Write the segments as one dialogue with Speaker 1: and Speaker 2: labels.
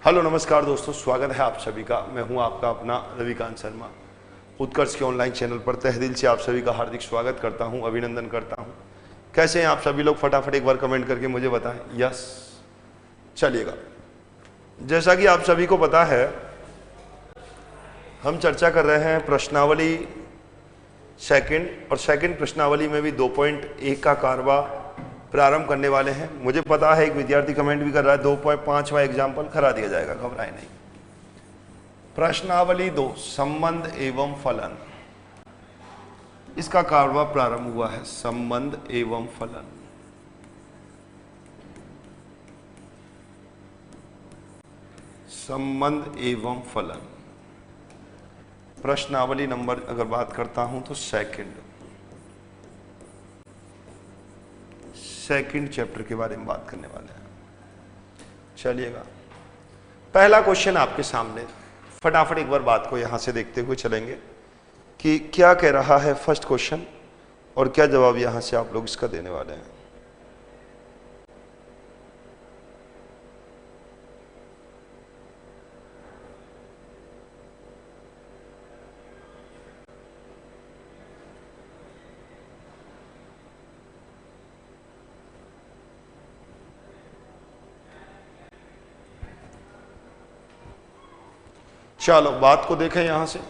Speaker 1: Hello नमस्कार दोस्तों, स्वागत है आप सभी का। मैं हूं आपका अपना रविकांत शर्मा। उत्कर्ष के ऑनलाइन चैनल पर तहे दिल से आप सभी का हार्दिक स्वागत करता हूं, अभिनंदन करता हूं। कैसे हैं आप सभी लोग? फटाफट एक बार कमेंट करके मुझे बताएं। यस, चलिएगा। जैसा कि आप सभी को पता है, हम चर्चा कर रहे हैं प्रश्नावली सेकंड, और सेकंड प्रश्नावली में भी 2.1 का कारवा प्रारंभ करने वाले हैं। मुझे पता है एक विद्यार्थी कमेंट भी कर रहा है 2.5वां एग्जाम्पल करा दिया जाएगा, घबराए नहीं। प्रश्नावली 2, संबंध एवं फलन, इसका कारवा प्रारंभ हुआ है। संबंध एवं फलन, संबंध एवं फलन, प्रश्नावली नंबर अगर बात करता हूं तो सेकंड चैप्टर के बारे में बात करने वाले हैं। चलिएगा, पहला क्वेश्चन आपके सामने। फटाफट एक बार बात को यहां से देखते हुए चलेंगे कि क्या कह रहा है फर्स्ट क्वेश्चन और क्या जवाब यहां से आप लोग इसका देने वाले हैं। चलो बात को देखें यहां से।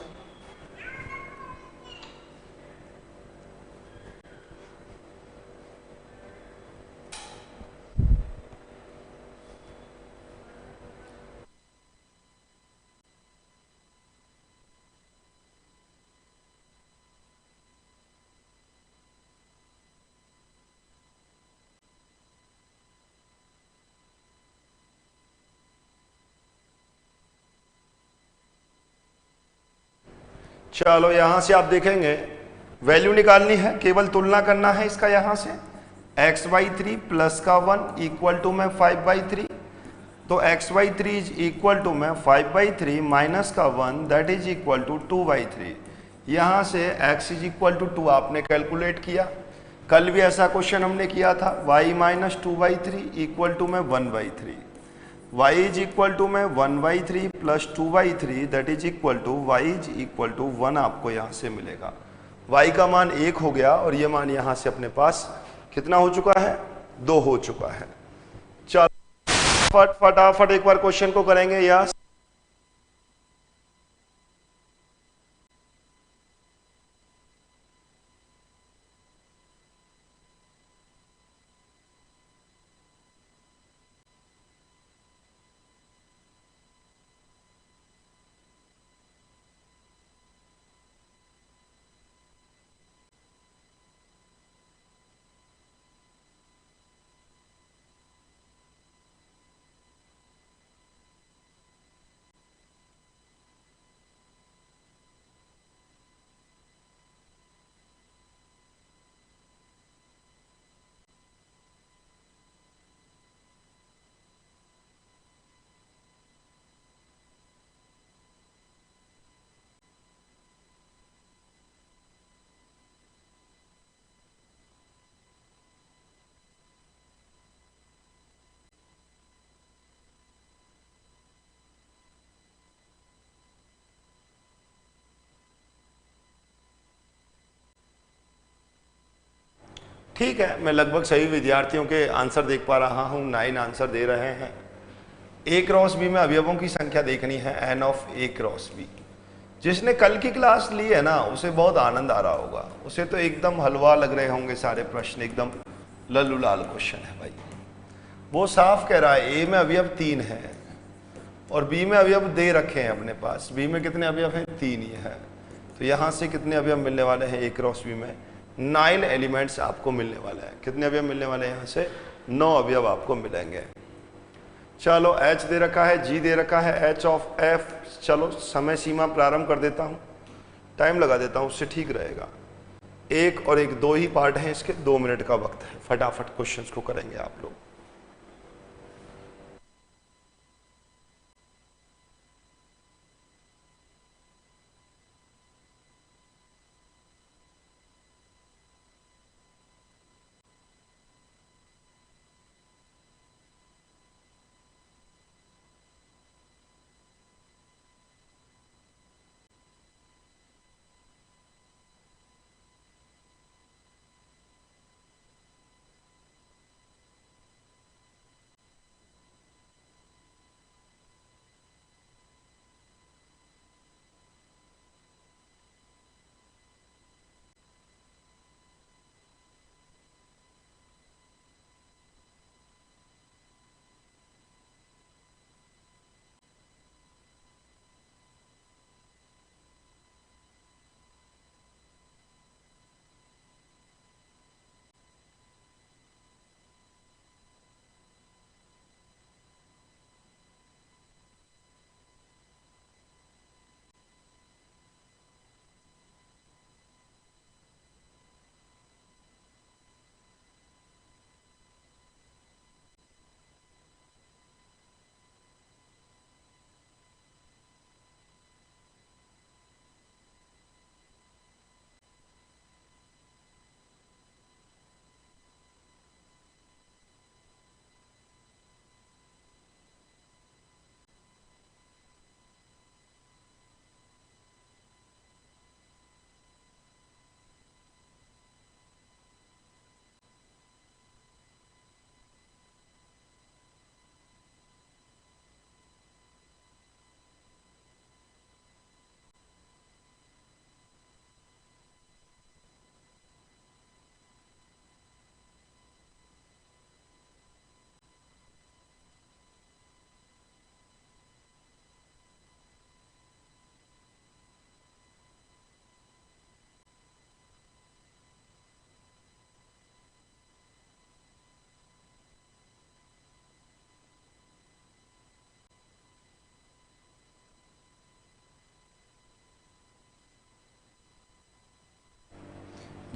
Speaker 1: चलो यहां से आप देखेंगे, वैल्यू निकालनी है, केवल तुलना करना है इसका। यहां से x/3 प्लस का 1 इक्वल टू में 5/3, तो x/3 इज इक्वल टू में 5/3 माइनस का 1 दैट इज इक्वल टू 2/3। यहां से x इज इक्वल टू 2 आपने कैलकुलेट किया। कल भी ऐसा क्वेश्चन हमने किया था, y माइनस 2/3 इक्वल टू में 1/3। y इज इक्वल टू में 1/3 plus 2/3 that is equal to y is equal to 1 आपको यहां से मिलेगा। y का मान 1 हो गया और ये मान यहां से अपने पास कितना हो चुका है? 2 हो चुका है। चलो फटाफट एक बार क्वेश्चन को करेंगे। यस, ठीक है, मैं लगभग सभी विद्यार्थियों के आंसर देख पा रहा हूं। 9 आंसर दे रहे हैं। ए क्रॉस बी में अवयवों की संख्या देखनी है, N of A cross B. जिसने कल की क्लास ली है ना, उसे बहुत आनंद आ रहा होगा। उसे तो एकदम हलवा लग रहे होंगे सारे प्रश्न, एकदम लल्लू लाल क्वेश्चन है भाई। वो साफ कह रहा है ए में अवयव 3 है और बी में अवयव दे रखे हैं अपने पास। बी में कितने अवयव हैं? 3 ही है। तो यहां से कितने अवयव मिलने वाले हैं? ए क्रॉस बी में 9 एलिमेंट्स आपको मिलने वाले हैं। कितने अवयव मिलने वाले हैं? यहां से 9 अवयव आपको मिलेंगे। चलो एच दे रखा है, जी दे रखा है, एच ऑफ एफ। चलो समय सीमा प्रारंभ कर देता हूं, टाइम लगा देता हूं, उससे ठीक रहेगा। 1 और 1 दो ही पार्ट हैं इसके, 2 मिनट का वक्त है। फटाफट क्वेश्चंस को करेंगे आप लोग।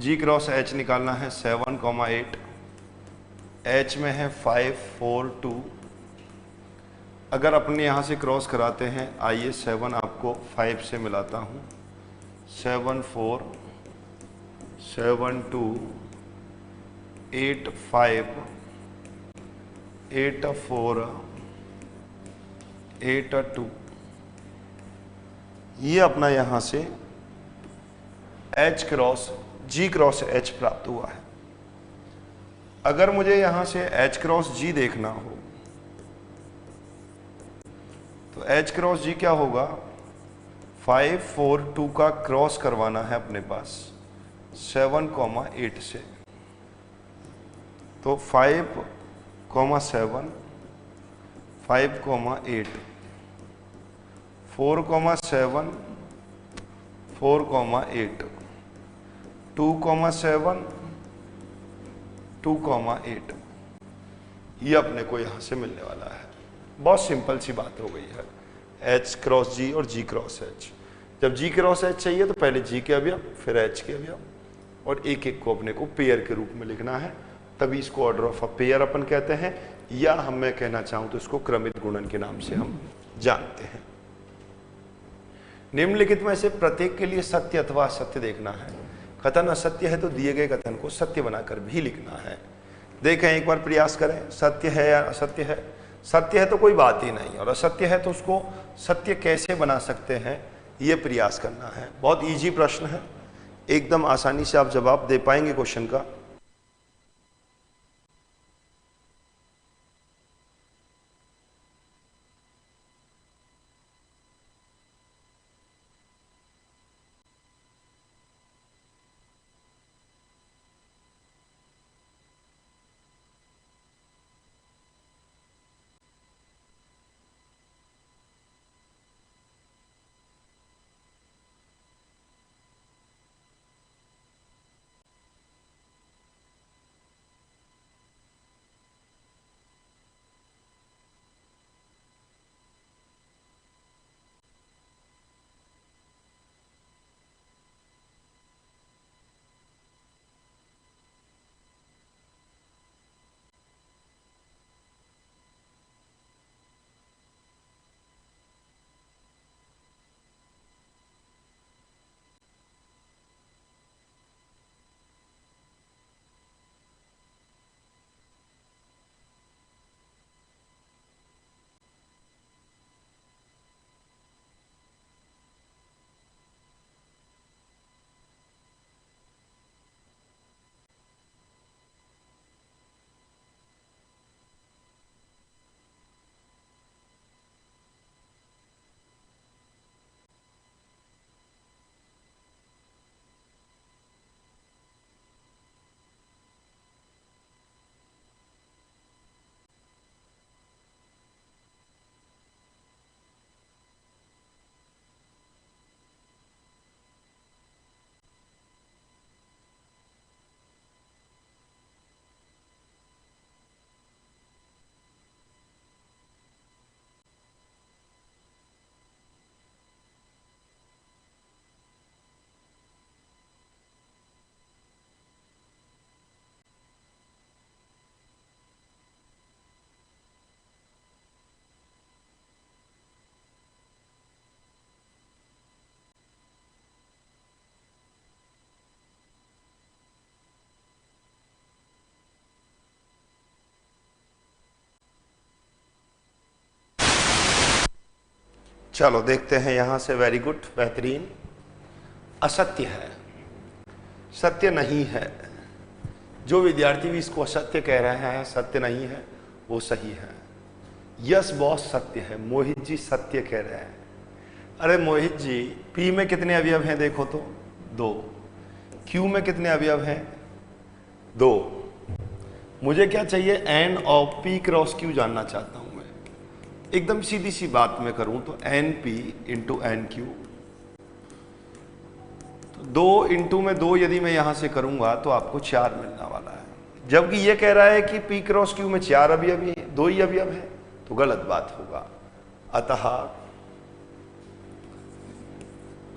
Speaker 1: जी क्रॉस एच निकालना है 7,8, एच में है 5, 4, 2। अगर अपने यहाँ से क्रॉस कराते हैं, आइए 7 आपको 5 से मिलाता हूँ। 7, 4, 7, 2, 8, 5, 8, 4, 8, 2। ये अपना यहाँ से एच क्रॉस जी क्रॉस एच प्राप्त हुआ है। अगर मुझे यहाँ से एच क्रॉस जी देखना हो तो एच क्रॉस जी क्या होगा? 5, 4, 2 का क्रॉस करवाना है अपने पास 7,8 से। तो 5, 7, 5, 8, 4, 7, 4, 8, 2, 7, 2, 8। ये अपने को यहाँ से मिलने वाला है। बहुत सिंपल सी बात हो गई है। एच क्रॉस जी और जी क्रॉस एच। जब जी क्रॉस एच चाहिए तो पहले जी के अवयव फिर एच के अवयव, और एक एक को अपने को पेयर के रूप में लिखना है, तभी इसको ऑर्डर ऑफ अ पेयर अपन कहते हैं, या हम मैं कहना चाहूँ तो इसको क्रमित गुणन के नाम से हम जानते हैं। निम्नलिखित में से प्रत्येक के लिए सत्य अथवा असत्य देखना है। कथन असत्य है तो दिए गए कथन को सत्य बनाकर भी लिखना है। देखें, एक बार प्रयास करें, सत्य है या असत्य है। सत्य है तो कोई बात ही नहीं, और असत्य है तो उसको सत्य कैसे बना सकते हैं, ये प्रयास करना है। बहुत इजी प्रश्न है, एकदम आसानी से आप जवाब दे पाएंगे क्वेश्चन का। चलो देखते हैं यहां से। वेरी गुड, बेहतरीन। असत्य है, सत्य नहीं है। जो विद्यार्थी भी इसको असत्य कह रहे हैं, सत्य नहीं है, वो सही है। यस बॉस सत्य है, मोहित जी सत्य कह रहे हैं। अरे मोहित जी, पी में कितने अवयव हैं देखो तो? 2। क्यू में कितने अवयव हैं? 2। मुझे क्या चाहिए? N of P cross Q जानना चाहता हूं मैं। एकदम सीधी सी बात में करूं तो N P into N Q, तो 2 इंटू में 2 यदि मैं यहां से करूंगा तो आपको 4 मिलने वाला है। जबकि ये कह रहा है कि पी क्रॉस क्यू में 4 अवयव ही 2 ही अवयव है, तो गलत बात होगा।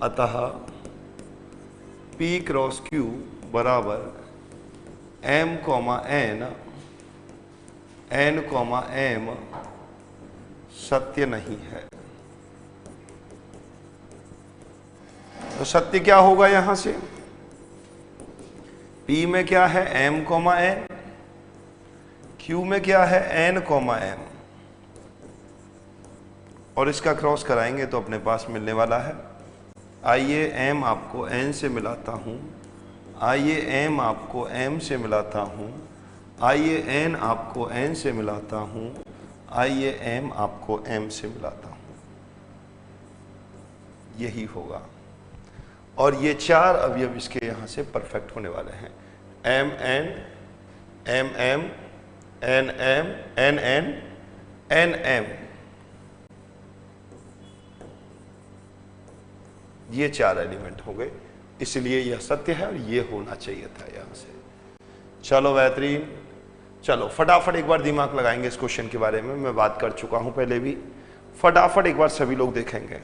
Speaker 1: अतः पी क्रॉस क्यू बराबर m comma n, n comma m सत्य नहीं है। तो सत्य क्या होगा यहां से? P में क्या है m कॉमा n, Q में क्या है n कॉमा m, और इसका क्रॉस कराएंगे तो अपने पास मिलने वाला है। आइए m आपको n से मिलाता हूं, आइए m आपको m से मिलाता हूं, आइए n आपको n से मिलाता हूं, आइए m आपको m से मिलाता हूं। यही होगा, और ये चार अवयव इसके यहां से परफेक्ट होने वाले हैं। m n, m m, n m, n n, n m, ये चार एलिमेंट हो गए, इसलिए यह सत्य है और ये होना चाहिए था यहां से। चलो बेहतरीन, चलो फटाफट एक बार दिमाग लगाएंगे इस क्वेश्चन के बारे में। मैं बात कर चुका हूं पहले भी, फटाफट एक बार सभी लोग देखेंगे।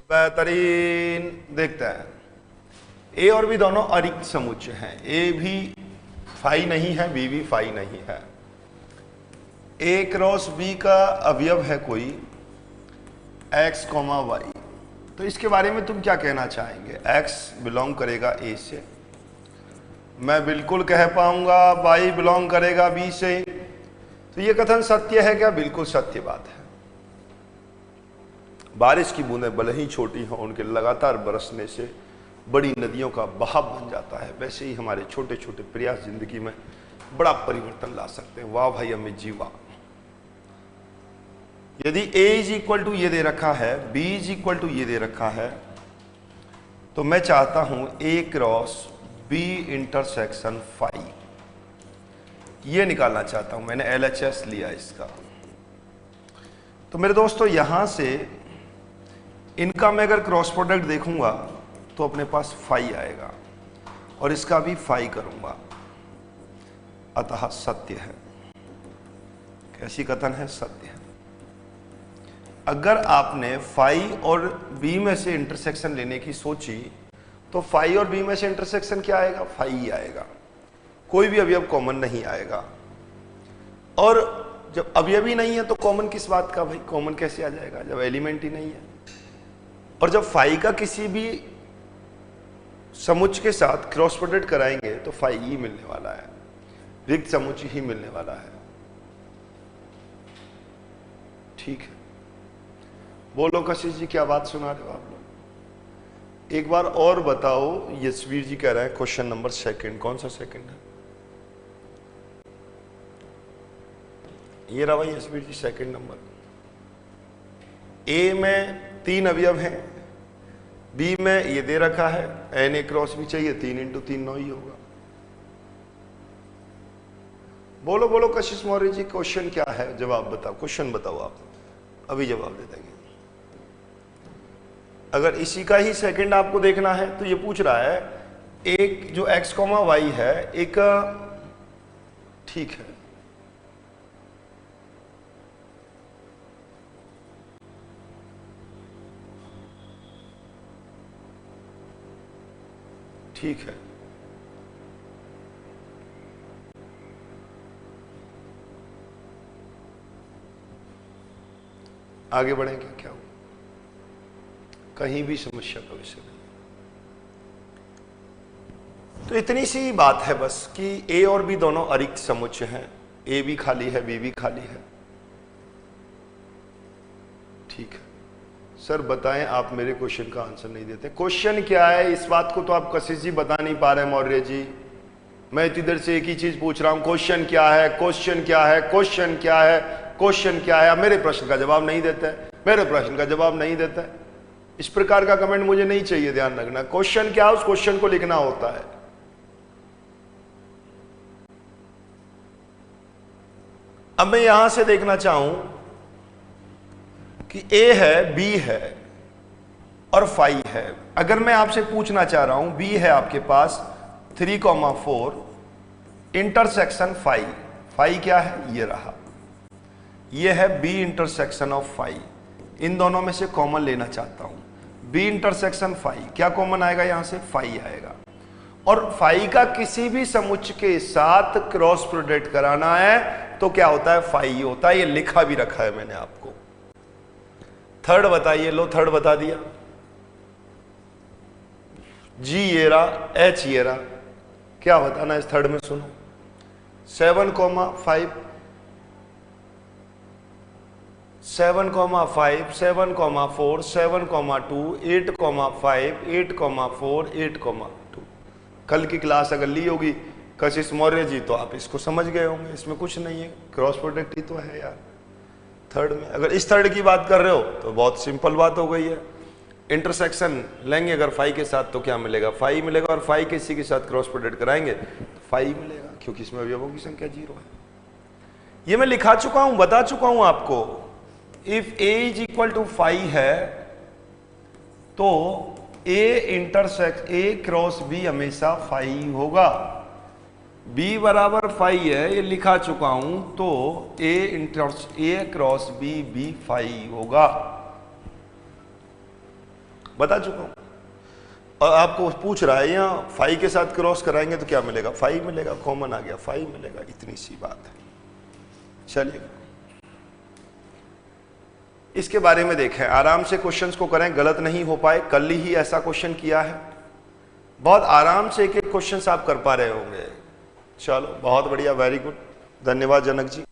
Speaker 1: बेहतरीन, देखते हैं। ए और बी दोनों अरिक्त समुच्चय हैं। ए भी फाई नहीं है, बी भी फाई नहीं है। ए क्रॉस बी का अवयव है कोई एक्स कॉमा वाई, तो इसके बारे में तुम क्या कहना चाहेंगे? एक्स बिलोंग करेगा ए से, मैं बिल्कुल कह पाऊंगा वाई बिलोंग करेगा बी से। तो ये कथन सत्य है क्या? बिल्कुल सत्य बात है। बारिश की बूंदें भले ही छोटी हों, उनके लगातार बरसने से बड़ी नदियों का बहाव बन जाता है। वैसे ही हमारे छोटे छोटे प्रयास जिंदगी में बड़ा परिवर्तन ला सकते हैं। वाह भाई अमित जी वाह। यदि a इज इक्वल टू ये दे रखा है, b इज इक्वल टू ये दे रखा है, तो मैं चाहता हूं a cross b intersection phi, ये निकालना चाहता हूं। मैंने LHS लिया इसका। तो मेरे दोस्तों यहां से इनका मैं अगर क्रॉस प्रोडक्ट देखूंगा तो अपने पास फाई आएगा, और इसका भी फाई करूंगा, अतः सत्य है। कैसी कथन है? सत्य है। अगर आपने फाई और बी में से इंटरसेक्शन लेने की सोची तो फाई और बी में से इंटरसेक्शन क्या आएगा? फाई ही आएगा, कोई भी अवयव कॉमन नहीं आएगा। और जब अवयव ही नहीं है तो कॉमन किस बात का भाई? कॉमन कैसे आ जाएगा जब एलिमेंट ही नहीं है? और जब फाई का किसी भी समुच्चय के साथ क्रॉस प्रोडक्ट कराएंगे तो फाई ही मिलने वाला है, रिक्त समुच्चय ही मिलने वाला है। ठीक है, बोलो कशिश जी, क्या बात सुना रहे हो आप लोग? एक बार और बताओ। यशवीर जी कह रहे हैं क्वेश्चन नंबर सेकंड। कौन सा सेकंड है? ये रहा भाई यशवीर जी सेकंड नंबर। ए में 3 अवयव हैं, बी में ये दे रखा है एन ए क्रॉस भी चाहिए, 3 इंटू 3 9 ही होगा। बोलो बोलो कशिश मौर्य जी, क्वेश्चन क्या है? जवाब बताओ, क्वेश्चन बताओ आप, अभी जवाब दे देंगे। अगर इसी का ही सेकंड आपको देखना है तो ये पूछ रहा है एक जो x, y है एक, ठीक है, ठीक है, आगे बढ़ेंगे क्या हो? कहीं भी समस्या का विषय नहीं। तो इतनी सी बात है बस कि ए और बी दोनों अरिक्त समुच्चय हैं, ए भी खाली है बी भी खाली है। ठीक है सर, बताएं आप मेरे क्वेश्चन का आंसर नहीं देते। क्वेश्चन क्या है इस बात को तो आप कशिश जी बता नहीं पा रहे मौर्य जी। मैं इतनी देर से एक ही चीज पूछ रहा हूं, क्वेश्चन क्या है, क्वेश्चन क्या है, क्वेश्चन क्या है, क्वेश्चन क्या है। मेरे प्रश्न का जवाब नहीं देते, मेरे प्रश्न का जवाब नहीं देते। इस प्रकार का कमेंट मुझे नहीं चाहिए, ध्यान रखना। क्वेश्चन क्या है उस क्वेश्चन को लिखना होता है। अब मैं यहां से देखना चाहूं कि ए है, बी है और 5 है। अगर मैं आपसे पूछना चाह रहा हूं, बी है आपके पास 3,4 इंटरसेक्शन 5, 5 क्या है, ये रहा, ये है बी इंटरसेक्शन ऑफ 5। इन दोनों में से कॉमन लेना चाहता हूं, बी इंटरसेक्शन 5, क्या कॉमन आएगा यहां से, 5 आएगा। और 5 का किसी भी समुच्चय के साथ क्रॉस प्रोडक्ट कराना है तो क्या होता है, 5 होता है। ये लिखा भी रखा है मैंने आपको। थर्ड बताइए, लो थर्ड बता दिया, जी ये रहा, एच ये रहा, क्या बताना इस थर्ड में, सुनो। 7,5, 7,5, 7,4, 7,2, 8,5, 8,4, 8,2। कल की क्लास अगर ली होगी कशिश मौर्य जी तो आप इसको समझ गए होंगे, इसमें कुछ नहीं है, क्रॉस प्रोडक्ट ही तो है यार। थर्ड में अगर इस थर्ड की बात कर रहे हो तो बहुत सिंपल बात हो गई है। इंटरसेक्शन लेंगे अगर 5 के साथ तो क्या मिलेगा, 5 मिलेगा, और 5 के इसी के साथ क्रॉस प्रोडक्ट कराएंगे तो 5 मिलेगा, क्योंकि इसमें अवयवों की संख्या 0 है। ये मैं लिखा चुका हूं, बता चुका हूं आपको। If a is equal to 5 है तो a क्रॉस b हमेशा 5 होगा। b बराबर 5 है, ये लिखा चुका हूं, तो a क्रॉस b भी 5 होगा, बता चुका हूं। और आपको पूछ रहा है यहाँ 5 के साथ क्रॉस कराएंगे तो क्या मिलेगा, 5 मिलेगा, कॉमन आ गया, 5 मिलेगा, इतनी सी बात है। चलिए इसके बारे में देखें, आराम से क्वेश्चंस को करें, गलत नहीं हो पाए। कल ही ऐसा क्वेश्चन किया है, बहुत आराम से एक एक क्वेश्चन आप कर पा रहे होंगे। चलो बहुत बढ़िया, वेरी गुड, धन्यवाद जनक जी।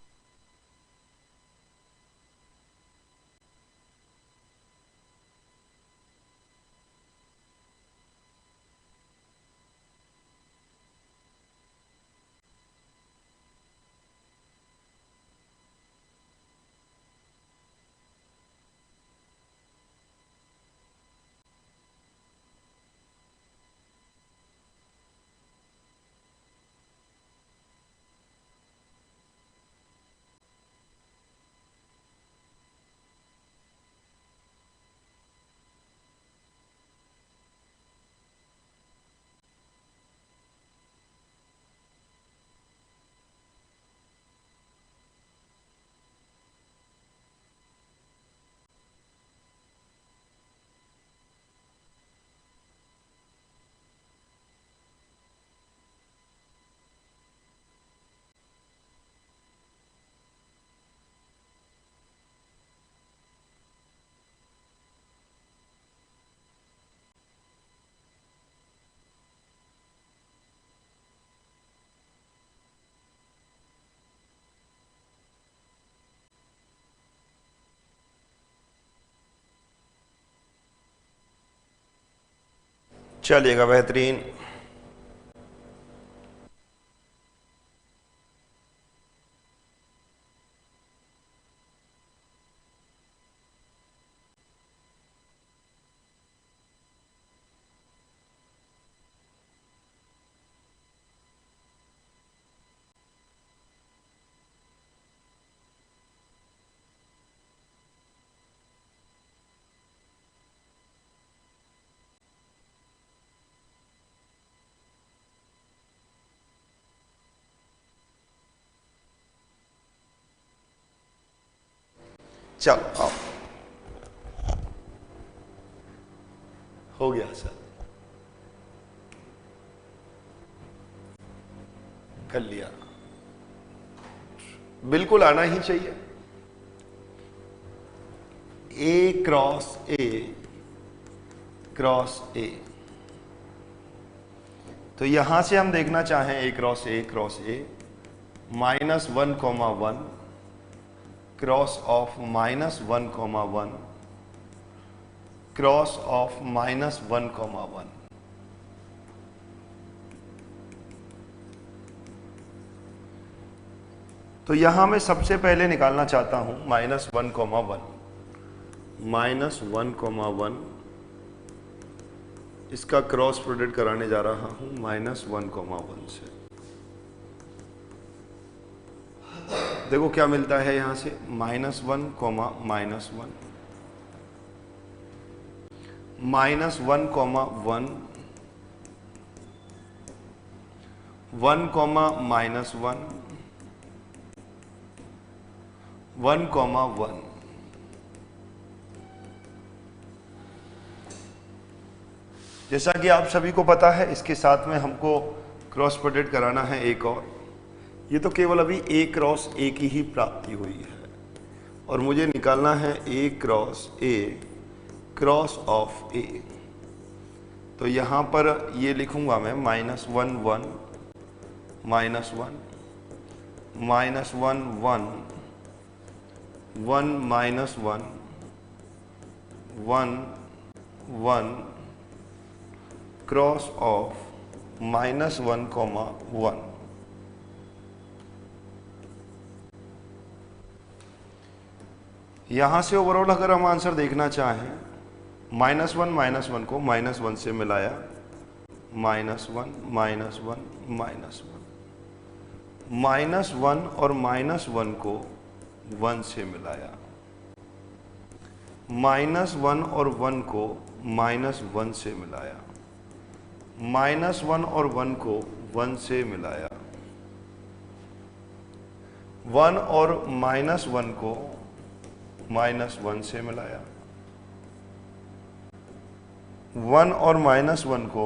Speaker 1: चलिएगा, बेहतरीन। चलो आओ, हो गया सर, कर लिया, बिल्कुल आना ही चाहिए। ए क्रॉस ए क्रॉस ए, तो यहां से हम देखना चाहें a cross a -1, cross of -1, cross of -1, तो यहां मैं सबसे पहले निकालना चाहता हूं -1, -1, इसका क्रॉस प्रोडक्ट कराने जा रहा हूं -1, से। देखो क्या मिलता है यहां से, -1, -1, -1, -1, 1, -1, 1, 1। जैसा कि आप सभी को पता है, इसके साथ में हमको क्रॉस प्रोडक्ट कराना है एक और। ये तो केवल अभी ए क्रॉस ए की ही प्राप्ति हुई है, और मुझे निकालना है ए क्रॉस ए क्रॉस ऑफ ए। तो यहाँ पर ये लिखूंगा मैं -1, 1, -1, -1, -1, 1, -1, 1, 1, क्रॉस ऑफ -1, 1। यहां से ओवरऑल अगर हम आंसर देखना चाहें, -1, -1 को -1 से मिलाया, -1, -1, -1 और -1 को 1 से मिलाया, -1 और 1 को -1 से मिलाया, -1 और 1 को 1 से मिलाया, 1 और -1 को -1 से मिलाया, 1 और -1 को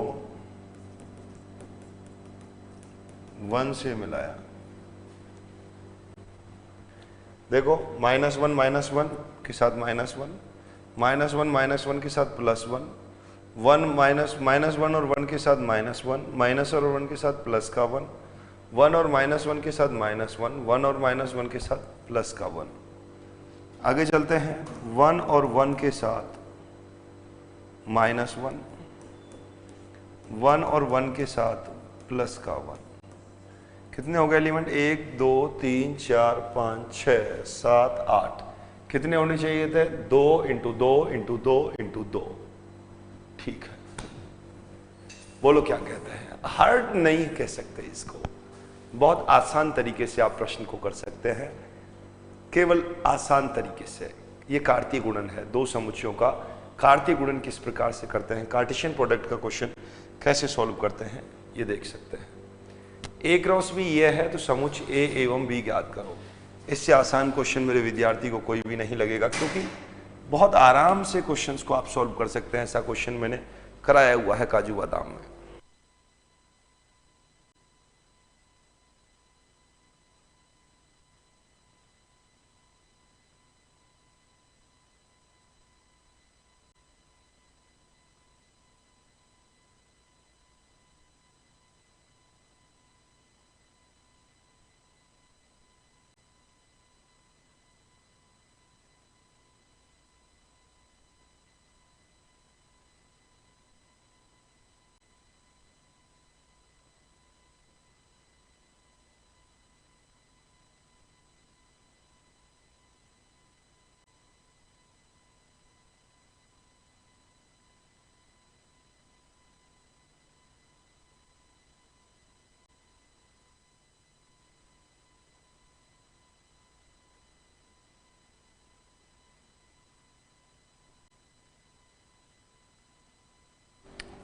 Speaker 1: 1 से मिलाया। देखो -1, -1 के साथ -1, -1, -1 के साथ +1, 1 -1 और 1 के साथ -1, माइनस और 1 के साथ प्लस का 1, 1 और -1 के साथ -1, 1 और -1 के साथ प्लस का 1। आगे चलते हैं, 1 और 1 के साथ -1, 1 और 1 के साथ प्लस का 1। कितने हो गए एलिमेंट? 1, 2, 3, 4, 5, 6, 7, 8। कितने होने चाहिए थे? 2 × 2 × 2 × 2। ठीक है, बोलो क्या कहते हैं? हार्ड नहीं कह सकते इसको, बहुत आसान तरीके से आप प्रश्न को कर सकते हैं, केवल आसान तरीके से। ये कार्तीय गुणन है, दो समुच्चयों का कार्तीय गुणन किस प्रकार से करते हैं, कार्टेशियन प्रोडक्ट का क्वेश्चन कैसे सॉल्व करते हैं, ये देख सकते हैं। ए क्रॉस बी ये है, तो समुच्चय ए एवं बी ज्ञात करो। इससे आसान क्वेश्चन मेरे विद्यार्थी को कोई भी नहीं लगेगा, क्योंकि बहुत आराम से क्वेश्चंस को आप सॉल्व कर सकते हैं। ऐसा क्वेश्चन मैंने कराया हुआ है काजू बादाम में।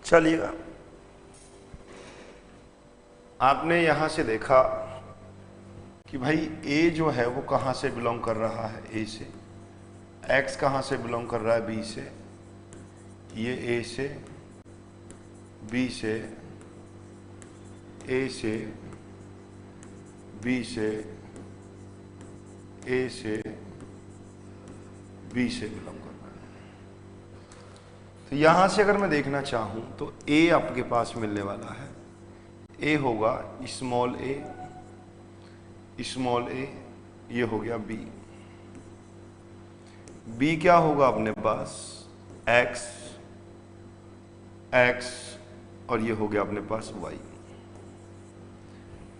Speaker 1: चलिएगा, आपने यहां से देखा कि भाई ए जो है वो कहां से बिलोंग कर रहा है, ए से। x कहाँ से बिलोंग कर रहा है? b से, ये a से, b से, a से, b से, a से, b से बिलोंग कर रहा है। तो यहां से अगर मैं देखना चाहूं तो a आपके पास मिलने वाला है, a होगा स्मॉल a, ये हो गया b, b क्या होगा अपने पास? x, और ये हो गया अपने पास y।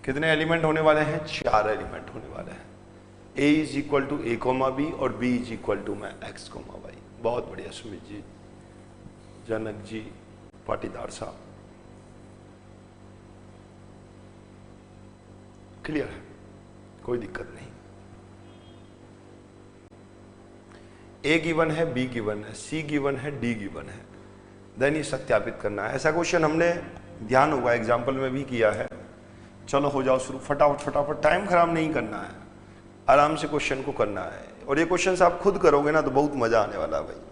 Speaker 1: कितने एलिमेंट होने वाले हैं? 4 एलिमेंट होने वाले हैं। a is equal to a comma b और b इज इक्वल टू मैं x कोमा y। बहुत बढ़िया सुमित जी, जनक जी, पाटीदार साहब, क्लियर है, कोई दिक्कत नहीं। a गिवन है, b गिवन है, c गिवन है, d गिवन है, देन ये सत्यापित करना है। ऐसा क्वेश्चन हमने ध्यान होगा एग्जाम्पल में भी किया है। चलो हो जाओ शुरू, फटाफट, टाइम खराब नहीं करना है, आराम से क्वेश्चन को करना है। और ये क्वेश्चन आप खुद करोगे ना तो बहुत मजा आने वाला है भाई।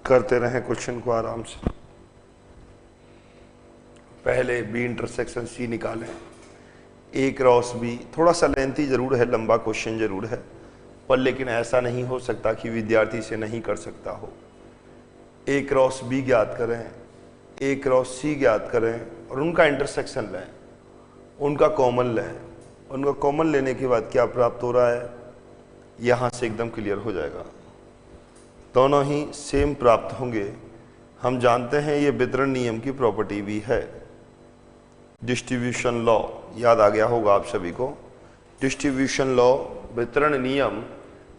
Speaker 1: करते रहें क्वेश्चन को आराम से। पहले बी इंटरसेक्शन सी निकालें, ए क्रॉस बी। थोड़ा सा लेंथी जरूर है, लंबा क्वेश्चन जरूर है, पर लेकिन ऐसा नहीं हो सकता कि विद्यार्थी से नहीं कर सकता हो। ए क्रॉस बी ज्ञात करें, ए क्रॉस सी ज्ञात करें और उनका इंटरसेक्शन लें, उनका कॉमन लें। उनका कॉमन लेने के बाद क्या प्राप्त हो रहा है, यहाँ से एकदम क्लियर हो जाएगा, दोनों ही सेम प्राप्त होंगे। हम जानते हैं ये वितरण नियम की प्रॉपर्टी भी है, डिस्ट्रीब्यूशन लॉ याद आ गया होगा आप सभी को। डिस्ट्रीब्यूशन लॉ, वितरण नियम,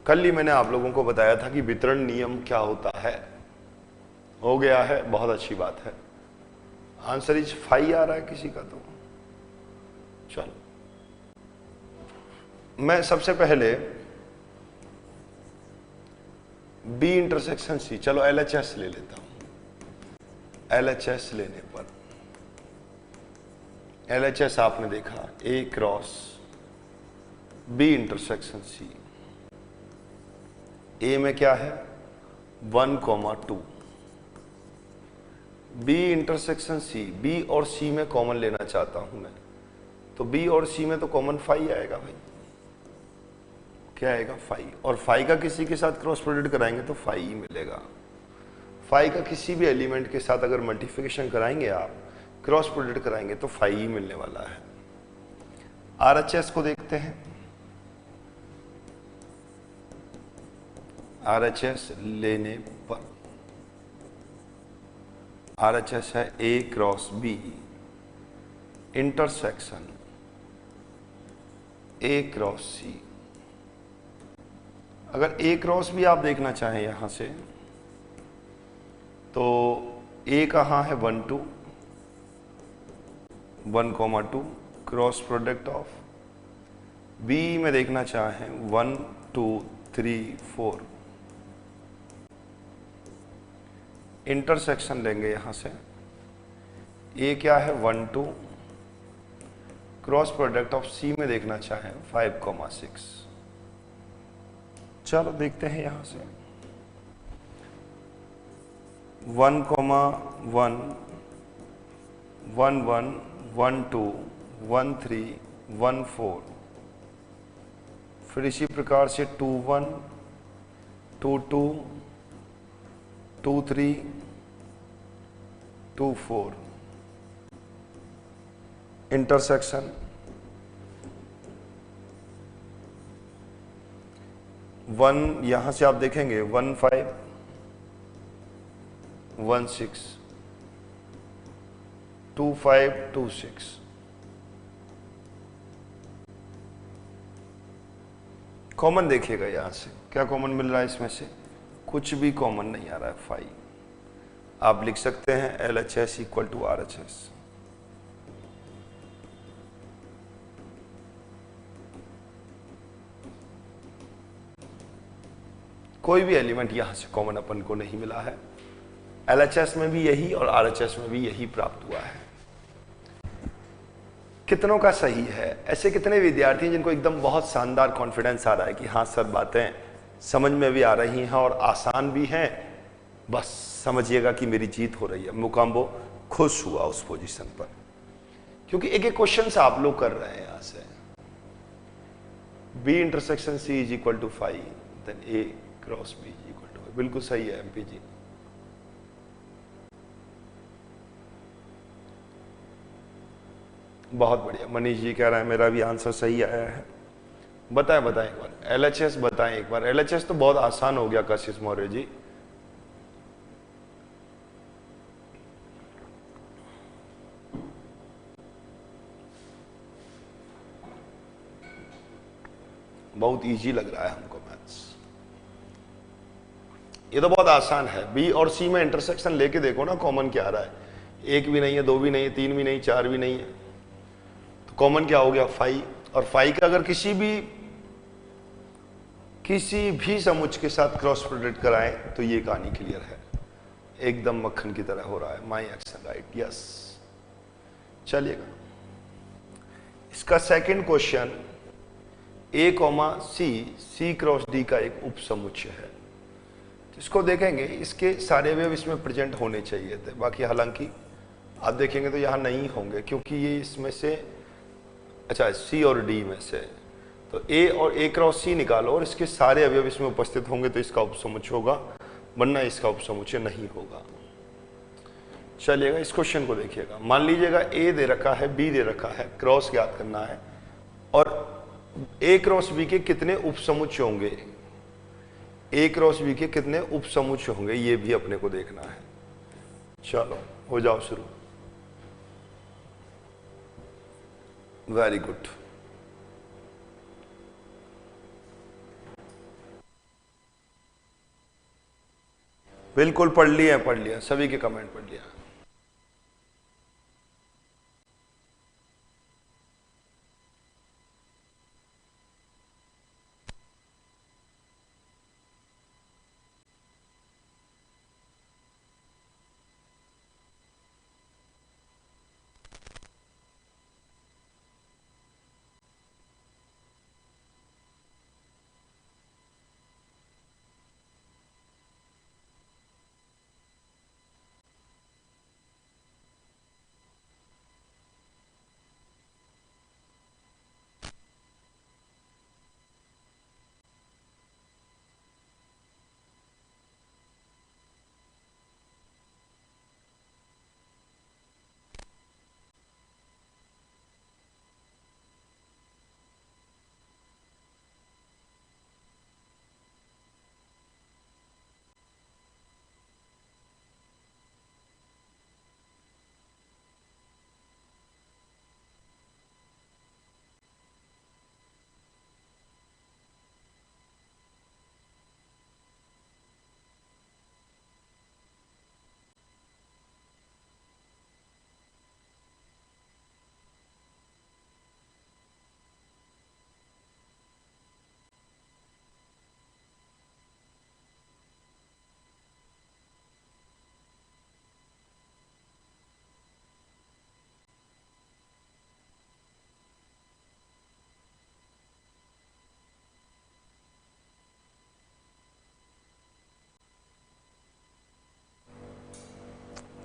Speaker 1: कल ही मैंने आप लोगों को बताया था कि वितरण नियम क्या होता है। हो गया है, बहुत अच्छी बात है। आंसर इज 5 आ रहा है किसी का तो चलो। मैं सबसे पहले बी इंटरसेक्शन सी, चलो LHS ले लेता हूं। LHS लेने पर LHS आपने देखा A cross B intersection C। A में क्या है 1,2, B इंटरसेक्शन C, B और C में कॉमन लेना चाहता हूं मैं, तो B और C में तो कॉमन 5 आएगा भाई। क्या आएगा 5, और 5 का किसी के साथ क्रॉस प्रोडक्ट कराएंगे तो 5 ही मिलेगा। 5 का किसी भी एलिमेंट के साथ अगर मल्टीप्लिकेशन कराएंगे आप, क्रॉस प्रोडक्ट कराएंगे तो 5 ही मिलने वाला है। RHS को देखते हैं। RHS लेने पर RHS है A cross B intersection A cross C। अगर A क्रॉस B आप देखना चाहें यहां से, तो A कहाँ है 1,2, 1,2 क्रॉस प्रोडक्ट ऑफ। B में देखना चाहें 1, 2, 3, 4, इंटरसेक्शन लेंगे यहां से, ए क्या है 1 2, क्रॉस प्रोडक्ट ऑफ सी में देखना चाहें 5,6। चलो देखते हैं यहां से 1,1 1 1 1 2 1 3 1 4, फिर इसी प्रकार से 2 1 2 2 2 3 2 4, इंटरसेक्शन 1, यहां से आप देखेंगे 1 5 1 6 2 5 2 6, कॉमन देखिएगा यहां से क्या कॉमन मिल रहा है, इसमें से कुछ भी कॉमन नहीं आ रहा है 5। आप लिख सकते हैं LHS इक्वल टू RHS। कोई भी एलिमेंट यहां से कॉमन अपन को नहीं मिला है। LHS में भी यही और RHS में भी यही प्राप्त हुआ है। कितनों का सही है? ऐसे कितने विद्यार्थी हैं जिनको एकदम बहुत शानदार कॉन्फिडेंस आ रहा है कि हाँ सर बातें समझ में भी आ रही हैं और आसान भी हैं, बस समझिएगा कि मेरी जीत हो रही है। मुकाम्बो खुश हुआ उस पोजीशन पर, क्योंकि एक एक क्वेश्चन आप लोग कर रहे हैं यहां से। B intersection C is equal to 5, then A cross B is equal to, बिल्कुल सही है MP जी। बहुत बढ़िया। मनीष जी कह रहे हैं मेरा भी आंसर सही आया है। बताएं बताएं एक बार LHS बताएं एक बार। LHS तो बहुत आसान हो गया कशिश मौर्य जी। बहुत इजी लग रहा है हमको मैथ्स, ये तो बहुत आसान है। B और C में इंटरसेक्शन लेके देखो ना, कॉमन क्या आ रहा है। 1 भी नहीं है, 2 भी नहीं है, 3 भी नहीं, 4 भी नहीं है, तो कॉमन क्या हो गया 5। और 5 का अगर किसी भी समुच्चय के साथ क्रॉस प्रोडक्ट कराएं तो ये कहानी क्लियर है, एकदम मक्खन की तरह हो रहा है। My action right, yes. चलिएगा इसका second question, A, C cross D का एक उप समुच्चय है। तो इसको देखेंगे, इसके सारे अवयव इसमें प्रेजेंट होने चाहिए थे, बाकी हालांकि आप देखेंगे तो यहाँ नहीं होंगे, क्योंकि ये इसमें से, अच्छा C और D में से, तो A और A क्रॉस C निकालो और इसके सारे अवयव इसमें उपस्थित होंगे तो इसका उपसमुच्चय होगा, वरना इसका उपसमुच्चय नहीं होगा। चलिएगा इस क्वेश्चन को देखिएगा। मान लीजिएगा A दे रखा है, B दे रखा है, क्रॉस ज्ञात करना है, और A क्रॉस B के कितने उपसमुच्चय होंगे, A क्रॉस B के कितने उपसमुच्चय होंगे, ये भी अपने को देखना है। चलो हो जाओ शुरू। Very good. बिल्कुल पढ़ लिया, सभी के कमेंट पढ़ लिया।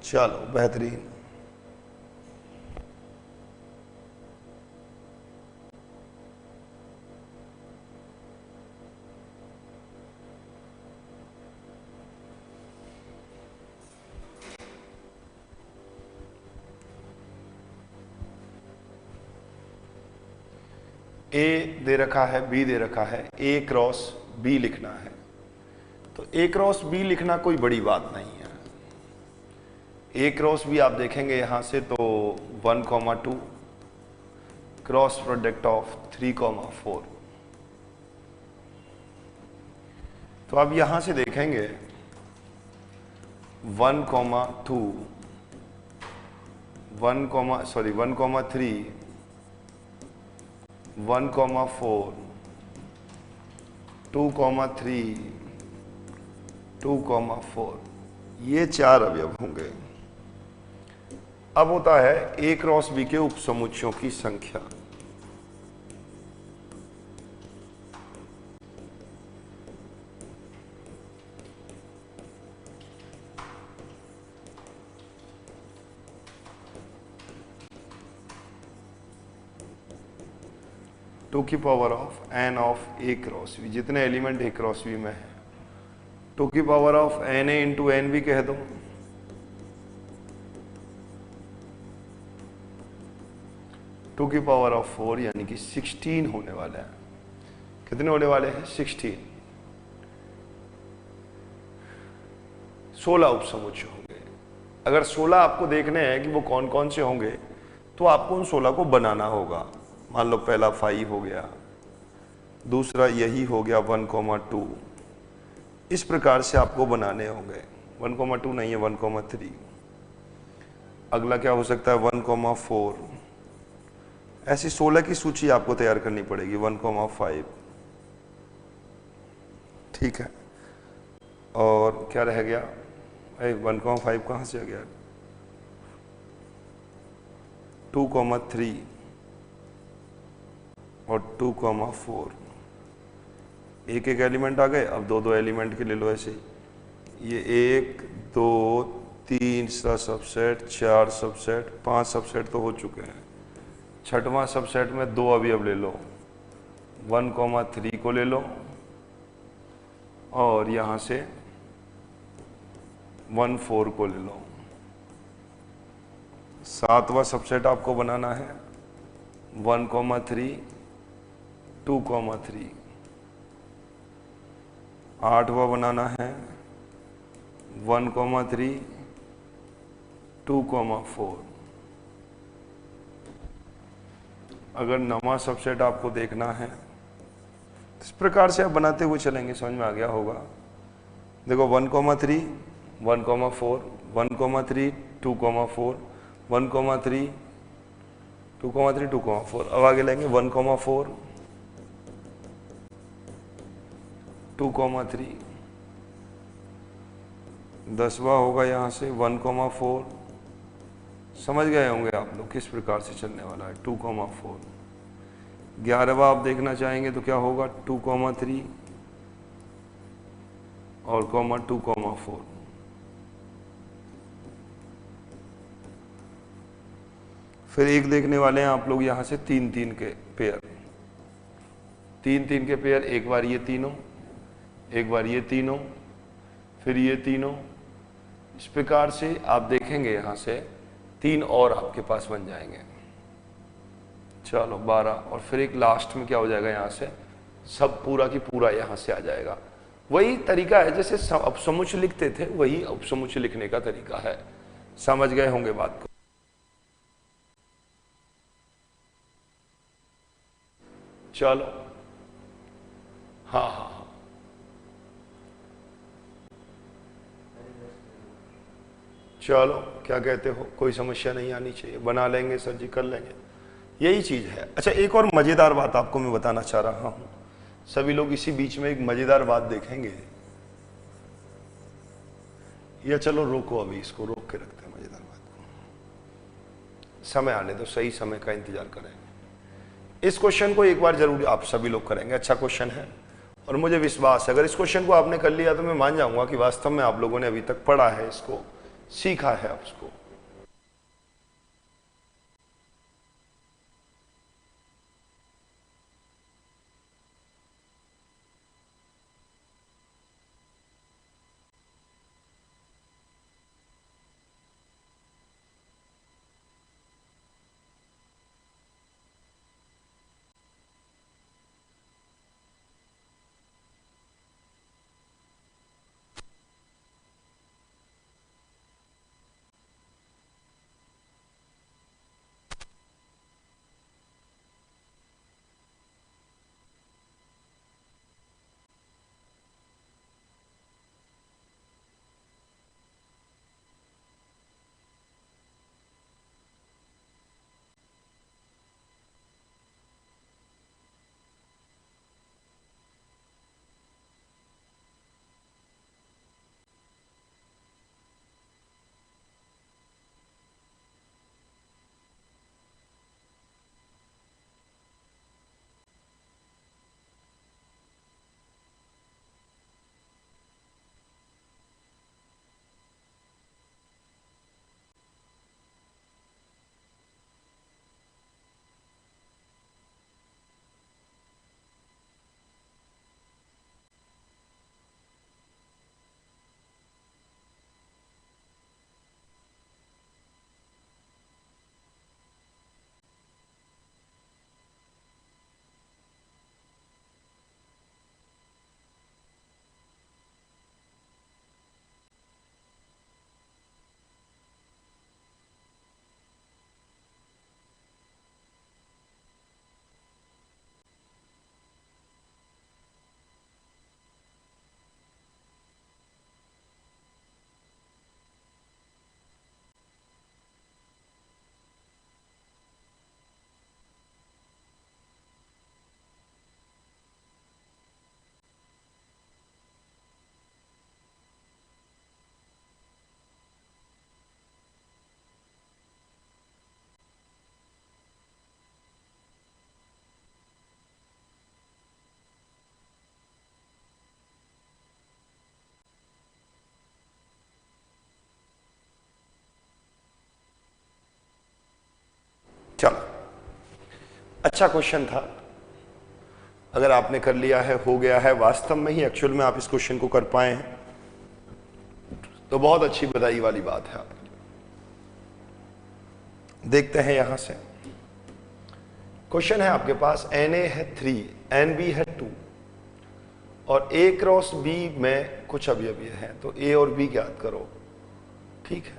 Speaker 1: चलो बेहतरीन। ए दे रखा है, बी दे रखा है, ए क्रॉस बी लिखना है। तो ए क्रॉस बी लिखना कोई बड़ी बात नहीं है। ए क्रॉस बी आप देखेंगे यहां से तो 1,2 क्रॉस प्रोडक्ट ऑफ 3,4। तो अब यहां से देखेंगे 1,2 1,3 1,4 2,3 2,4 ये 4 अवयव होंगे। अब होता है ए क्रॉस बी के उपसमुच्चयों की संख्या। टू की power of N of A cross B, जितने एलिमेंट ए क्रॉस बी में है, टू की power of N A into N B कह दो। टू की पावर ऑफ 4 यानी कि 16 होने वाले हैं। कितने होने वाले हैं? 16। 16 उपसमुच्चय होंगे। अगर 16 आपको देखने हैं कि वो कौन कौन से होंगे, तो आपको उन 16 को बनाना होगा। मान लो पहला 5 हो गया, दूसरा यही हो गया 1,2। इस प्रकार से आपको बनाने होंगे। 1,2 नहीं है, 1,3। अगला क्या हो सकता है? 1,4। ऐसी 16 की सूची आपको तैयार करनी पड़ेगी। 1,5। ठीक है। और क्या रह गया? 1,5 कहाँ से आ गया? 2,3 और 2,4। एक एक एलिमेंट आ गए। अब दो दो एलिमेंट के ले लो ऐसे। ये 1 2 3 सा सबसेट, 4 सबसेट, 5 सबसेट तो हो चुके हैं। छठवां सबसेट में 2 अवयव ले लो। 1,3 को ले लो और यहां से 1,4 को ले लो। सातवां सबसेट आपको बनाना है 1,3 2,3। आठवां बनाना है 1,3 2,4। अगर नवा सबसेट आपको देखना है, इस प्रकार से आप बनाते हुए चलेंगे, समझ में आ गया होगा। देखो 1,3 1,4 1,3 2,4 1,3 2,3 2,4। अब आगे लेंगे 1,4 2,3। 10वां होगा यहां से 1,4। समझ गए होंगे आप लोग किस प्रकार से चलने वाला है। 2,4। 11वां आप देखना चाहेंगे तो क्या होगा? 2,3 और 2,4। फिर एक देखने वाले हैं आप लोग यहां से 3-3 के पेयर। 3-3 के पेयर, एक बार ये तीनों, एक बार ये तीनों, फिर ये तीनों। इस प्रकार से आप देखेंगे यहां से 3 और आपके पास बन जाएंगे। चलो 12। और फिर एक लास्ट में क्या हो जाएगा? यहां से सब पूरा की पूरा यहां से आ जाएगा। वही तरीका है जैसे उपसमुच्चय लिखते थे, वही उपसमुच्चय लिखने का तरीका है। समझ गए होंगे बात को। चलो हाँ हाँ हाँ, चलो क्या कहते हो? कोई समस्या नहीं आनी चाहिए, बना लेंगे सर जी, कर लेंगे, यही चीज है। अच्छा, एक और मजेदार बात आपको मैं बताना चाह रहा हूं। सभी लोग इसी बीच में एक मजेदार बात देखेंगे, या चलो रोको, अभी इसको रोक के रखते हैं मजेदार बात को। समय आने दो, सही समय का इंतजार करेंगे। इस क्वेश्चन को एक बार जरूर आप सभी लोग करेंगे। अच्छा क्वेश्चन है और मुझे विश्वास है अगर इस क्वेश्चन को आपने कर लिया तो मैं मान जाऊंगा कि वास्तव में आप लोगों ने अभी तक पढ़ा है इसको, सीखा है उसको। चलो, अच्छा क्वेश्चन था। अगर आपने कर लिया है, हो गया है, वास्तव में ही एक्चुअल में आप इस क्वेश्चन को कर पाए हैं तो बहुत अच्छी बधाई वाली बात है। देखते हैं यहां से क्वेश्चन है आपके पास Na है 3, Nb है 2 और A क्रॉस B में कुछ अवयवी हैं, तो A और B ज्ञात करो। ठीक है,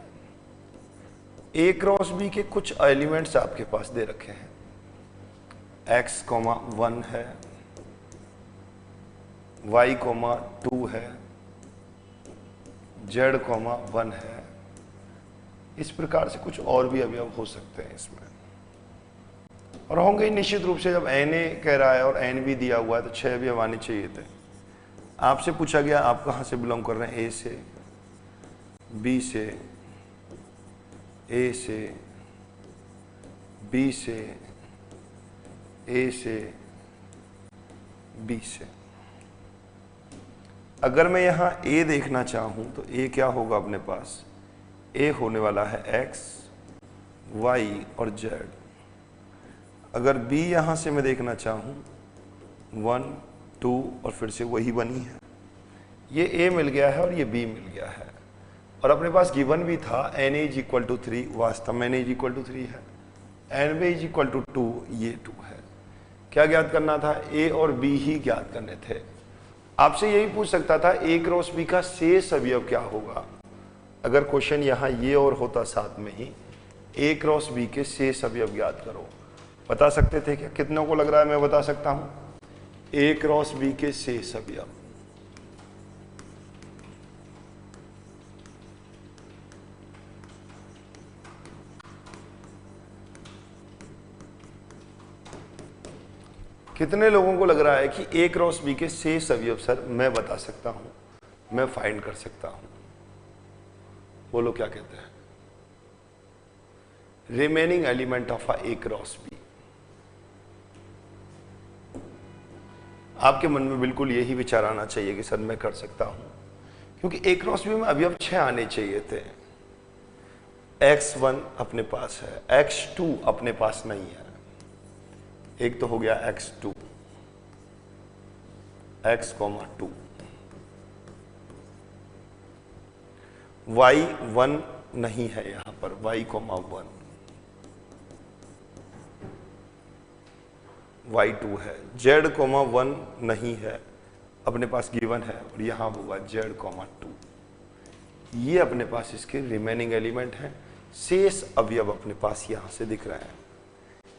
Speaker 1: A क्रॉस B के कुछ एलिमेंट्स आपके पास दे रखे हैं। x, 1 है, y, 2 है, z, 1 है। इस प्रकार से कुछ और भी अवयव हो सकते हैं इसमें, और होंगे निश्चित रूप से। जब Na कह रहा है और Nb दिया हुआ है तो 6 अवयव आने चाहिए थे। आपसे पूछा गया आप कहां से बिलोंग कर रहे हैं, A से, B से, A से, B से, A से, B से। अगर मैं यहां A देखना चाहूं तो A क्या होगा अपने पास, A होने वाला है x, y और z। अगर B यहां से मैं देखना चाहूं 1, 2 और फिर से वही बनी है, ये A मिल गया है और ये B मिल गया है। और अपने पास गिवन भी था Na = 3, वास्तव में Na = 3 है, Nb = 2, ये 2 है। क्या ज्ञात करना था, A और B ही ज्ञात करने थे। आपसे यही पूछ सकता था A क्रॉस B का शेष अवयव क्या होगा। अगर क्वेश्चन यहाँ ये और होता साथ में ही, A क्रॉस B के शेष अवयव ज्ञात करो, बता सकते थे क्या? कितनों को लग रहा है मैं बता सकता हूँ? A क्रॉस B के शेष अवयव, कितने लोगों को लग रहा है कि A क्रॉस B के शेष अवयव सर मैं बता सकता हूँ, मैं फाइंड कर सकता हूँ? बोलो क्या कहते हैं? Remaining element of A cross B। आपके मन में बिल्कुल यही विचार आना चाहिए कि सर मैं कर सकता हूं, क्योंकि A क्रॉस B में अवयव 6 आने चाहिए थे। x1 अपने पास है, x2 अपने पास नहीं है। एक तो हो गया x2, x,2, y1 नहीं है यहां पर, y,1, y2 है, z,1 नहीं है अपने पास गिवन है, और यहां होगा z,2। ये अपने पास इसके रिमेनिंग एलिमेंट हैं। शेष अवयव अपने पास यहां से दिख रहे हैं,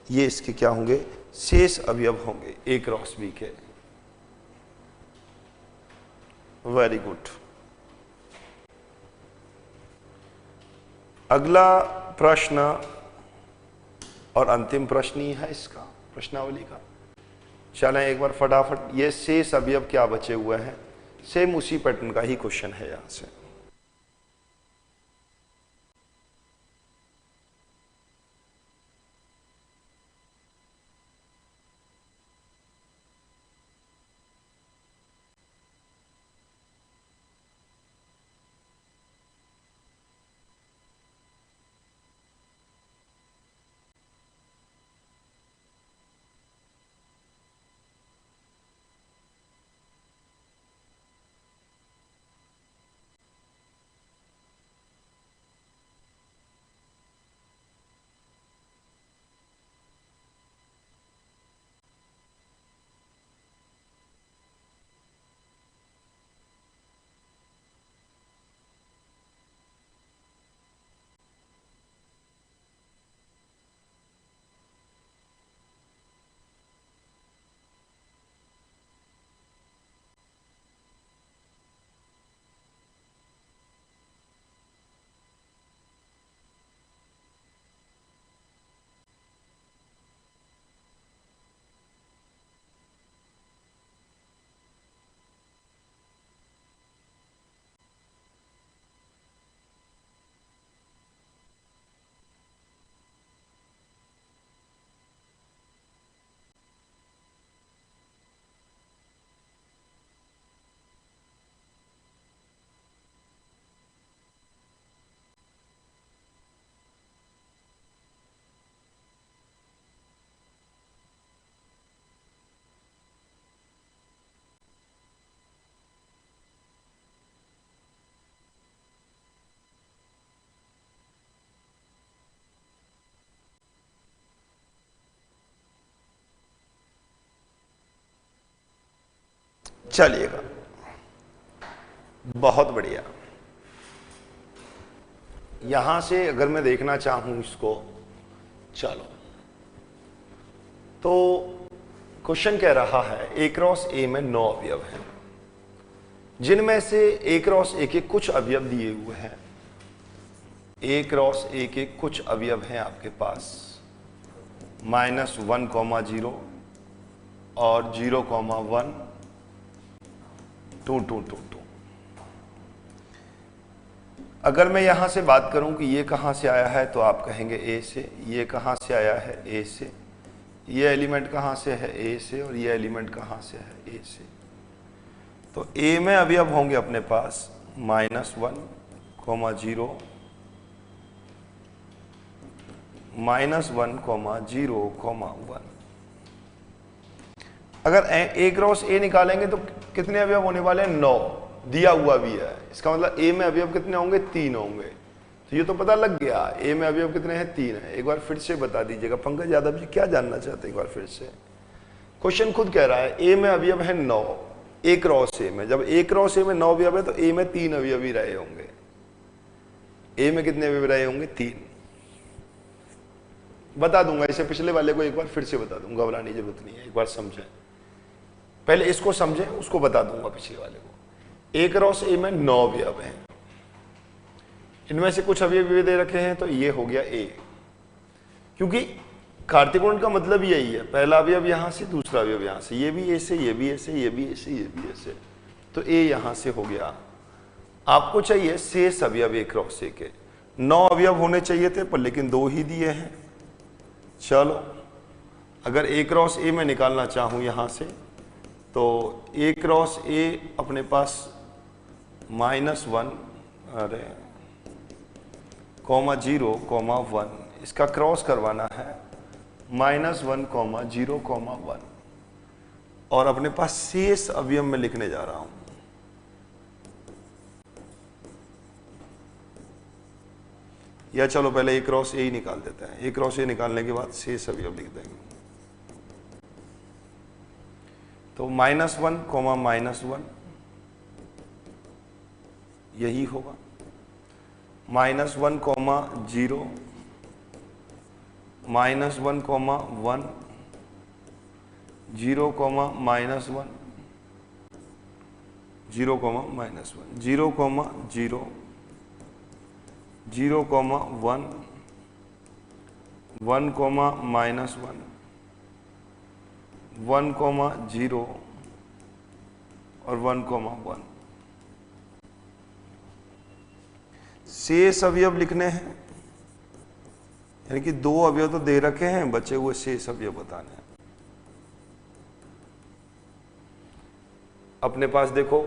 Speaker 1: ये इसके क्या होंगे, शेष अवयव होंगे A क्रॉस B के। Very good. अगला प्रश्न और अंतिम प्रश्न ही है इसका, प्रश्नावली का। चलें एक बार फटाफट, ये शेष अवयव क्या बचे हुए हैं, सेम उसी पैटर्न का ही क्वेश्चन है यहां से। चलिएगा, बहुत बढ़िया। यहां से अगर मैं देखना चाहूं इसको, चलो तो क्वेश्चन कह रहा है A क्रॉस A में 9 अवयव हैं, जिनमें से A क्रॉस A के कुछ अवयव दिए हुए हैं। A क्रॉस A के कुछ अवयव हैं आपके पास -1,0 और 0,1, 2, 2, 2, 2। अगर मैं यहां से बात करूं कि ये कहां से आया है, तो आप कहेंगे A से। ये कहां से आया है, A से। ये एलिमेंट कहां से है, A से। और ये एलिमेंट कहां से है, A से। तो A में अवयव होंगे अपने पास -1,0, -1,0,1। अगर A क्रॉस A निकालेंगे तो कितने अवयव होने वाले हैं, 9 दिया हुआ भी है। इसका मतलब A में अवयव कितने होंगे, 3 होंगे। तो ये तो पता लग गया A में अवयव कितने हैं, 3 है। एक बार फिर से बता दीजिएगा, पंकज यादव जी क्या जानना चाहते हैं, एक बार फिर से। क्वेश्चन खुद कह रहा है A में अवयव है 9, A क्रॉस A में। जब A क्रॉस A में 9 अवयव है तो A में 3 अवयव ही रहे होंगे। A में कितने अवयव रहे होंगे, 3। बता दूंगा इसे, पिछले वाले को एक बार फिर से बता दूंगा, घबराने की जरूरत नहीं है, एक बार समझें। पहले इसको समझें, उसको बता दूंगा पिछले वाले को। A क्रॉस A में 9 अवयव हैं, इनमें से कुछ अवयव दे रखे हैं, तो ये हो गया A। क्योंकि कार्तिक गुणन का मतलब यही है, पहला अवयव यहां से, दूसरा अवयव यहां से, ये भी A से, ये भी A से, ये भी A से, ये भी A से, तो A यहां से हो गया। आपको चाहिए शेष अवयव A क्रॉस A के। 9 अवयव होने चाहिए थे, पर लेकिन 2 ही दिए हैं। चलो, अगर A क्रॉस A में निकालना चाहूं यहां से, तो A क्रॉस A अपने पास -1,0, (0, 1) इसका क्रॉस करवाना है -1, 0, 1 और अपने पास शेष अवयव में लिखने जा रहा हूं। या चलो पहले ए क्रॉस ए ही निकाल देते हैं। ए क्रॉस ए निकालने के बाद शेष अवयव लिख देंगे। तो -1, -1 यही होगा। -1, 0, -1, 1, 0, 1, 0, -1, 0, 0, 0, 1, 1, -1, 1, 0 और 1, 1। शेष अवयव लिखने हैं, यानी कि 2 अवयव तो दे रखे हैं, बचे हुए शेष अवयव बताने हैं। अपने पास देखो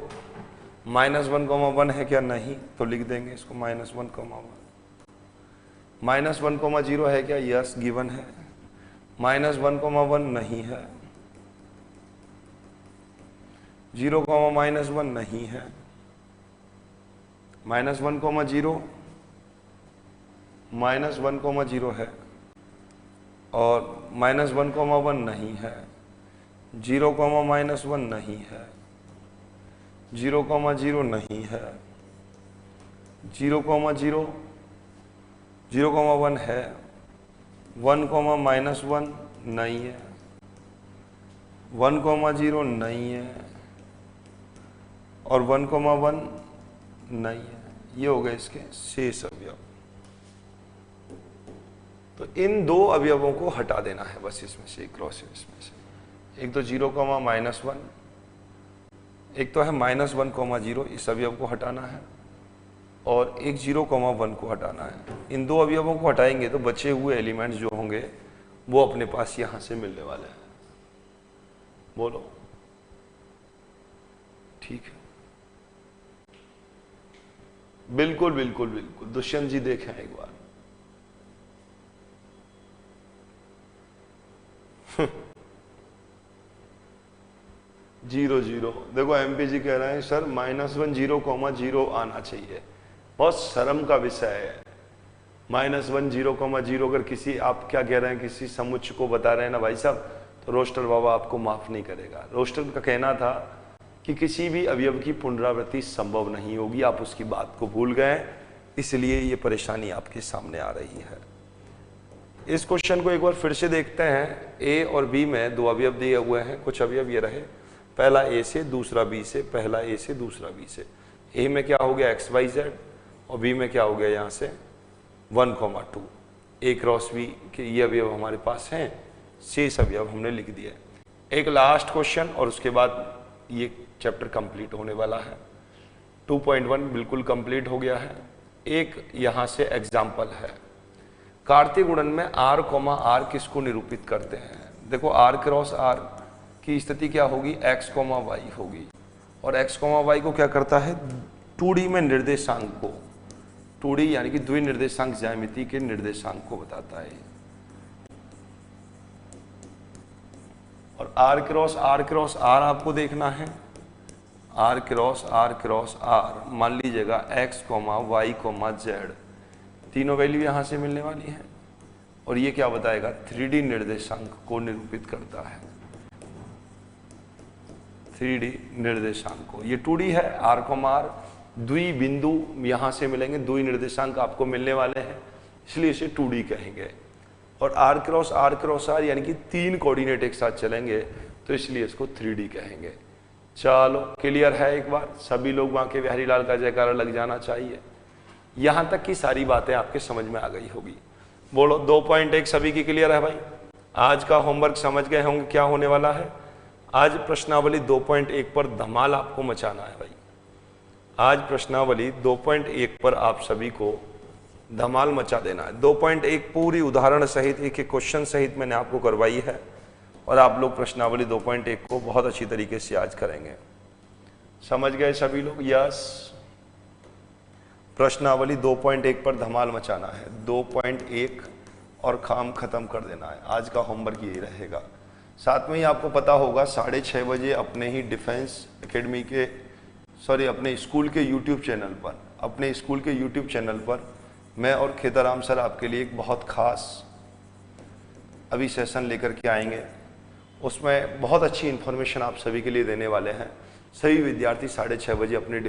Speaker 1: -1, 1 है क्या? नहीं, तो लिख देंगे इसको -1, 1। -1, 0 है क्या? यस, गिवन है। -1, 1 नहीं है। 0, -1 नहीं है। -1, 0, -1, 0 है और -1, 1 नहीं है। 0, -1 नहीं है। 0, 0 नहीं है। 0, 0, 0, 1 है। 1, -1 नहीं है। 1, 0 नहीं है और 1, 1 नहीं है। ये हो गए इसके शेष अवयव। तो इन 2 अवयवों को हटा देना है बस इसमें से, क्रॉस इसमें से। एक तो 0, -1, एक तो है -1, 0, इस अवयव को हटाना है और एक 0, 1 को हटाना है। इन 2 अवयवों को हटाएंगे तो बचे हुए एलिमेंट्स जो होंगे वो अपने पास यहां से मिलने वाले हैं। बोलो ठीक है? बिल्कुल बिल्कुल बिल्कुल। दुष्यंत जी देखें एक बार। 0, 0 देखो एमपी जी कह रहे हैं सर -1, 0, 0 आना चाहिए। बहुत शर्म का विषय है। -1, 0, 0 अगर किसी, आप क्या कह रहे हैं, किसी समुच्च को बता रहे हैं ना भाई साहब, तो रोस्टर बाबा आपको माफ नहीं करेगा। रोस्टर का कहना था कि किसी भी अवयव की पुनरावृत्ति संभव नहीं होगी। आप उसकी बात को भूल गए, इसलिए ये परेशानी आपके सामने आ रही है। इस क्वेश्चन को एक बार फिर से देखते हैं। ए और बी में 2 अवयव दिए हुए हैं। कुछ अवयव ये रहे, पहला ए से, दूसरा बी से, पहला ए से, दूसरा बी से। ए में क्या हो गया? x, y, z और बी में क्या हो गया? यहाँ से 1, 2। ए क्रॉस बी के ये अवयव हमारे पास हैं, शेष अवयव हमने लिख दिए। एक लास्ट क्वेश्चन और उसके बाद ये चैप्टर कंप्लीट होने वाला है। 2.1 बिल्कुल कंप्लीट हो गया है। एक यहाँ से एग्जाम्पल है। कार्तीय गुणन में r, r किसको निरूपित करते हैं? देखो r क्रॉस r की स्थिति क्या होगी? x, y होगी और x, y को क्या करता है? 2D में निर्देशांक को, 2D यानी कि द्विनिर्देशांक ज्यामिति के निर्देशांक को बताता है। और r क्रॉस r आपको देखना है। r क्रॉस r मान लीजिएगा x, y, z तीनों वैल्यू यहां से मिलने वाली है और ये क्या बताएगा? 3D निर्देशांक को निरूपित करता है। 3D निर्देशांक को, ये 2D है। r, r द्वि बिंदु यहां से मिलेंगे, द्वि निर्देशांक आपको मिलने वाले हैं, इसलिए इसे 2D कहेंगे। और r क्रॉस r यानी कि 3 कोऑर्डिनेट एक साथ चलेंगे, तो इसलिए इसको 3D कहेंगे। चलो क्लियर है? एक बार सभी लोग बांके बिहारी लाल का जयकारा लग जाना चाहिए। यहां तक की सारी बातें आपके समझ में आ गई होगी। बोलो 2.1 सभी की क्लियर है भाई? आज का होमवर्क समझ गए होंगे क्या होने वाला है। आज प्रश्नावली 2.1 पर धमाल आपको मचाना है भाई। आज प्रश्नावली 2.1 पर आप सभी को धमाल मचा देना है। 2.1 पूरी उदाहरण सहित, एक एक क्वेश्चन सहित मैंने आपको करवाई है और आप लोग प्रश्नावली 2.1 को बहुत अच्छी तरीके से आज करेंगे। समझ गए सभी लोग? यस। प्रश्नावली 2.1 पर धमाल मचाना है, 2.1 और काम खत्म कर देना है। आज का होमवर्क यही रहेगा। साथ में ही आपको पता होगा 6:30 बजे अपने ही डिफेंस एकेडमी के अपने स्कूल के यूट्यूब चैनल पर मैं और खेताराम सर आपके लिए एक बहुत खास अभी सेशन लेकर के आएंगे। उसमें बहुत अच्छी इन्फॉर्मेशन आप सभी के लिए देने वाले हैं। सभी विद्यार्थी 6:30 बजे अपने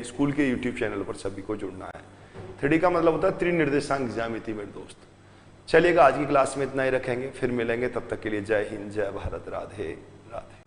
Speaker 1: स्कूल के यूट्यूब चैनल पर सभी को जुड़ना है। 3D का मतलब होता है त्रिनिर्देशांक ज्यामिति मेरे दोस्त। चलिएगा, आज की क्लास में इतना ही रखेंगे, फिर मिलेंगे। तब तक के लिए जय हिंद, जय भारत, राधे राधे।